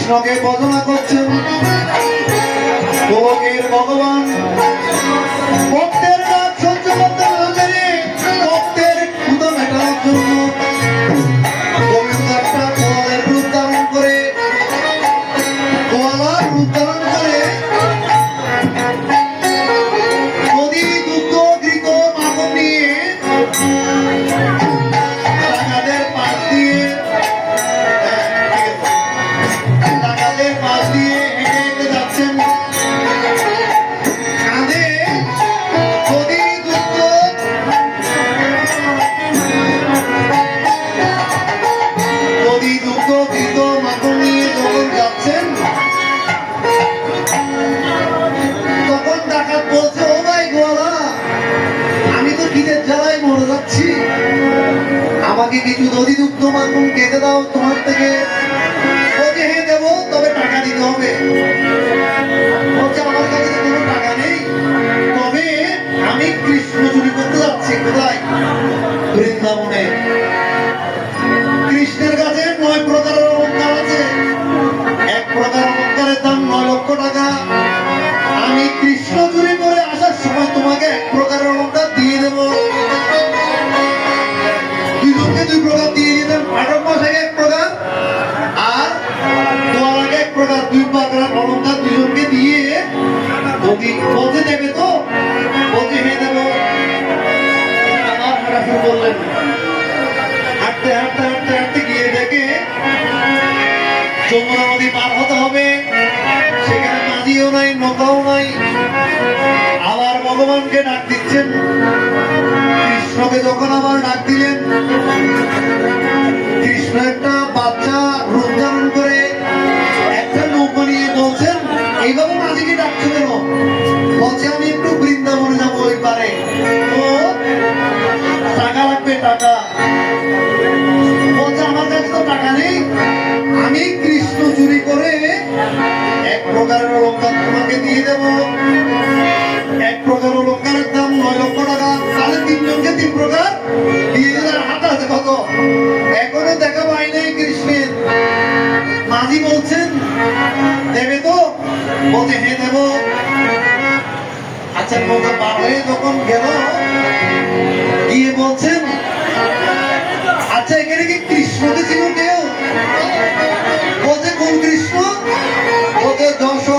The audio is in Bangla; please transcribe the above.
কৃষ্ণকে বদনা করছেন গোলকের ভগবান। ভক্তের কাজ সহ্য করতে না পেরে ভক্তের ক্ষুধা মেটানোর জন্য গোবিন্দ একটা গোয়ালের রূপ ধারণ করে নদী দুগ্ধ ঘৃত মাখন নিয়ে ডাকাতের পাশ দিয়ে হেঁটে হেঁটে যাচ্ছেন। কাঁধে নদী দুগ্ধ ঘৃত মাখন নিয়ে যখন যাচ্ছেন তখন ডাকাত বলছে, ও ভাই গোয়ালা, আমি তো খিদের জ্বালায় মরে যাচ্ছি, আমাকে কিছু দধি দুগ্ধ মাখন খেতে দাও তোমার থেকে। বলছে হ্যাঁ দেবো, তবে টাকা দিতে হবে। বলছে আমার কাছে তো কোনো টাকা নেই, তবে আমি কৃষ্ণ চুরি করতে যাচ্ছি। কোথায়? বৃন্দাবনে। কৃষ্ণের কাছে 9 প্রকারের অলঙ্কার আছে। এক প্রকার অলঙ্কারের দাম 9 লক্ষ টাকা। আমি কৃষ্ণ চুরি করে আসার সময় তোমাকে 1 প্রকারের অলঙ্কার দিয়ে দেব। দুজনকে 2 প্রকার দিয়ে দিতেন। পাঠক মশাইকে 1 প্রকার আর গোয়ালাকে 1 প্রকার, 2 প্রকারের অলঙ্কার দুজনকে দিয়ে বলতে দেবে তো? বলতে হ্যাঁ দেবো। আবার হাঁটা শুরু করলেন। হাঁটতে হাঁটতে হাঁটতে হাঁটতে গিয়ে দেখে যমুনা নদী পার হতে হবে। সেখানে মাঝিও নাই, নৌকাও নাই। আবার ভগবানকে ডাক দিচ্ছেন। কৃষ্ণকে যখন আবার ডাক দিলেন, কৃষ্ণ একটা বাচ্চা রূপ ধারণ করে একটা নৌকা নিয়ে বলছেন, এইভাবে মাঝিকে ডাকছো কেন? বলছে আমি একটু বৃন্দাবনে যাবো ওই পারে, তো টাকা লাগবে। টাকা? বলছে আমার কাছে তো টাকা নেই, আমি কৃষ্ণ চুরি করে 1 প্রকারের অলঙ্কার তোমাকে দিয়ে দেবো। 1 প্রকার অলঙ্কারের দাম 9 লক্ষ টাকা। তাহলে 3 জনকে 3 প্রকার দিয়ে দিলে হাত আছে কত? এখনো দেখা পাই নাই কৃষ্ণের। মাঝি বলছেন দেবে তো? বলছে হ্যাঁ দেবো। আচ্ছা, নৌকা পার হয়ে যখন গেল, গিয়ে বলছেন, আচ্ছা এখানে কি কৃষ্ণকে ছিল কেউ? বলছে কোন কৃষ্ণ? বলছে যশোর